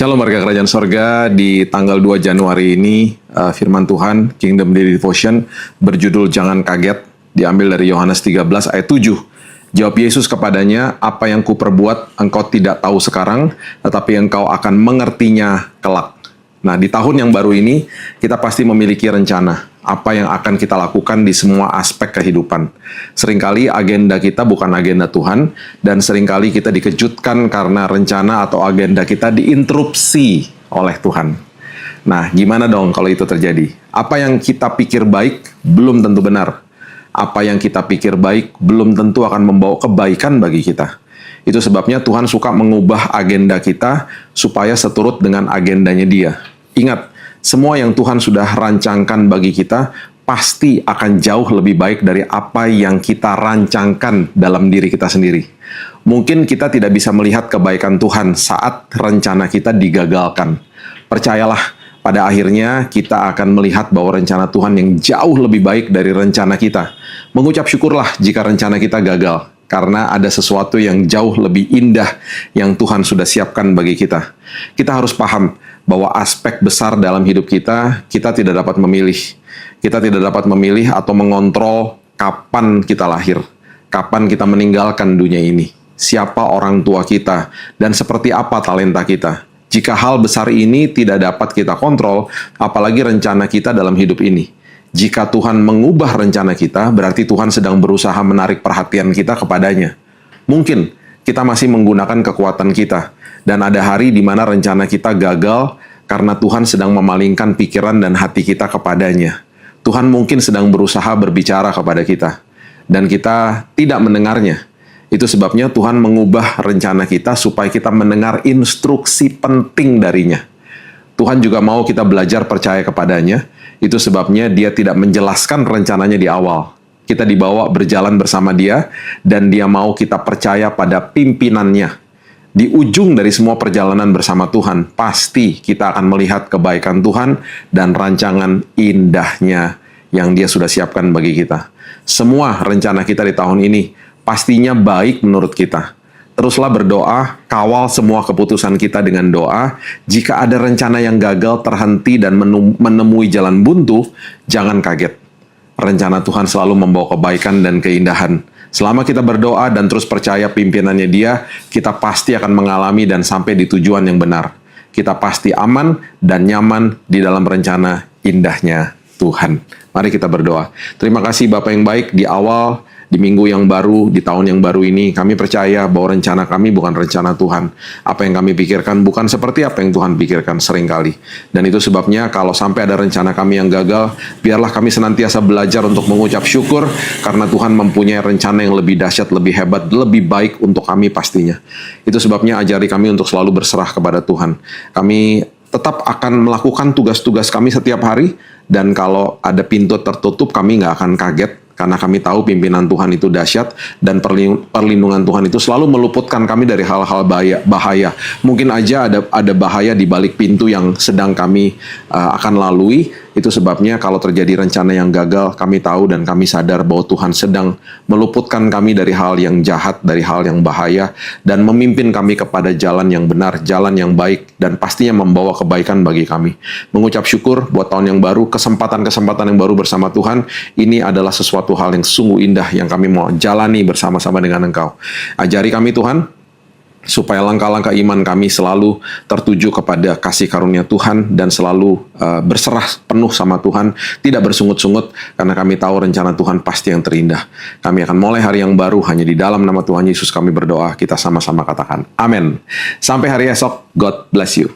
Shalom warga kerajaan sorga, di tanggal 2 Januari ini firman Tuhan Kingdom Daily Devotion berjudul Jangan Kaget, diambil dari Yohanes 13 ayat 7. Jawab Yesus kepadanya, apa yang kuperbuat engkau tidak tahu sekarang, tetapi engkau akan mengertinya kelak. Nah, di tahun yang baru ini kita pasti memiliki rencana apa yang akan kita lakukan di semua aspek kehidupan. Seringkali agenda kita bukan agenda Tuhan, dan seringkali kita dikejutkan karena rencana atau agenda kita diinterupsi oleh Tuhan. Nah, gimana dong kalau itu terjadi? Apa yang kita pikir baik belum tentu benar. Apa yang kita pikir baik belum tentu akan membawa kebaikan bagi kita. Itu sebabnya Tuhan suka mengubah agenda kita supaya seturut dengan agendanya Dia. Ingat, semua yang Tuhan sudah rancangkan bagi kita pasti akan jauh lebih baik dari apa yang kita rancangkan dalam diri kita sendiri. Mungkin kita tidak bisa melihat kebaikan Tuhan saat rencana kita digagalkan. Percayalah, pada akhirnya kita akan melihat bahwa rencana Tuhan yang jauh lebih baik dari rencana kita. Mengucap syukurlah jika rencana kita gagal, karena ada sesuatu yang jauh lebih indah yang Tuhan sudah siapkan bagi kita. Kita harus paham bahwa aspek besar dalam hidup kita tidak dapat memilih. Kita tidak dapat memilih atau mengontrol kapan kita lahir, kapan kita meninggalkan dunia ini, siapa orang tua kita, dan seperti apa talenta kita. Jika hal besar ini tidak dapat kita kontrol, apalagi rencana kita dalam hidup ini. Jika Tuhan mengubah rencana kita, berarti Tuhan sedang berusaha menarik perhatian kita kepadanya. Mungkin kita masih menggunakan kekuatan kita, dan ada hari di mana rencana kita gagal karena Tuhan sedang memalingkan pikiran dan hati kita kepadanya. Tuhan mungkin sedang berusaha berbicara kepada kita, dan kita tidak mendengarnya. Itu sebabnya Tuhan mengubah rencana kita supaya kita mendengar instruksi penting darinya. Tuhan juga mau kita belajar percaya kepadanya. Itu sebabnya Dia tidak menjelaskan rencananya di awal. Kita dibawa berjalan bersama Dia, dan Dia mau kita percaya pada pimpinannya. Di ujung dari semua perjalanan bersama Tuhan, pasti kita akan melihat kebaikan Tuhan dan rancangan indahnya yang Dia sudah siapkan bagi kita. Semua rencana kita di tahun ini pastinya baik menurut kita. Teruslah berdoa, kawal semua keputusan kita dengan doa. Jika ada rencana yang gagal, terhenti, dan menemui jalan buntu, jangan kaget. Rencana Tuhan selalu membawa kebaikan dan keindahan. Selama kita berdoa dan terus percaya pimpinannya Dia, kita pasti akan mengalami dan sampai di tujuan yang benar. Kita pasti aman dan nyaman di dalam rencana indahnya Tuhan. Mari kita berdoa. Terima kasih Bapa yang baik, di awal, di minggu yang baru, di tahun yang baru ini, kami percaya bahwa rencana kami bukan rencana Tuhan. Apa yang kami pikirkan bukan seperti apa yang Tuhan pikirkan seringkali. Dan itu sebabnya kalau sampai ada rencana kami yang gagal, biarlah kami senantiasa belajar untuk mengucap syukur, karena Tuhan mempunyai rencana yang lebih dahsyat, lebih hebat, lebih baik untuk kami pastinya. Itu sebabnya ajari kami untuk selalu berserah kepada Tuhan. Kami tetap akan melakukan tugas-tugas kami setiap hari, dan kalau ada pintu tertutup, kami nggak akan kaget, karena kami tahu pimpinan Tuhan itu dahsyat, dan perlindungan Tuhan itu selalu meluputkan kami dari hal-hal bahaya. Mungkin aja ada bahaya di balik pintu yang sedang kami akan lalui. Itu sebabnya kalau terjadi rencana yang gagal, kami tahu dan kami sadar bahwa Tuhan sedang meluputkan kami dari hal yang jahat, dari hal yang bahaya, dan memimpin kami kepada jalan yang benar, jalan yang baik, dan pastinya membawa kebaikan bagi kami. Mengucap syukur buat tahun yang baru, kesempatan-kesempatan yang baru bersama Tuhan, ini adalah sesuatu hal yang sungguh indah yang kami mau jalani bersama-sama dengan Engkau. Ajari kami Tuhan, supaya langkah-langkah iman kami selalu tertuju kepada kasih karunia Tuhan, dan selalu berserah penuh sama Tuhan, tidak bersungut-sungut, karena kami tahu rencana Tuhan pasti yang terindah. Kami akan mulai hari yang baru hanya di dalam nama Tuhan Yesus kami berdoa. Kita sama-sama katakan amin. Sampai hari esok, God bless you.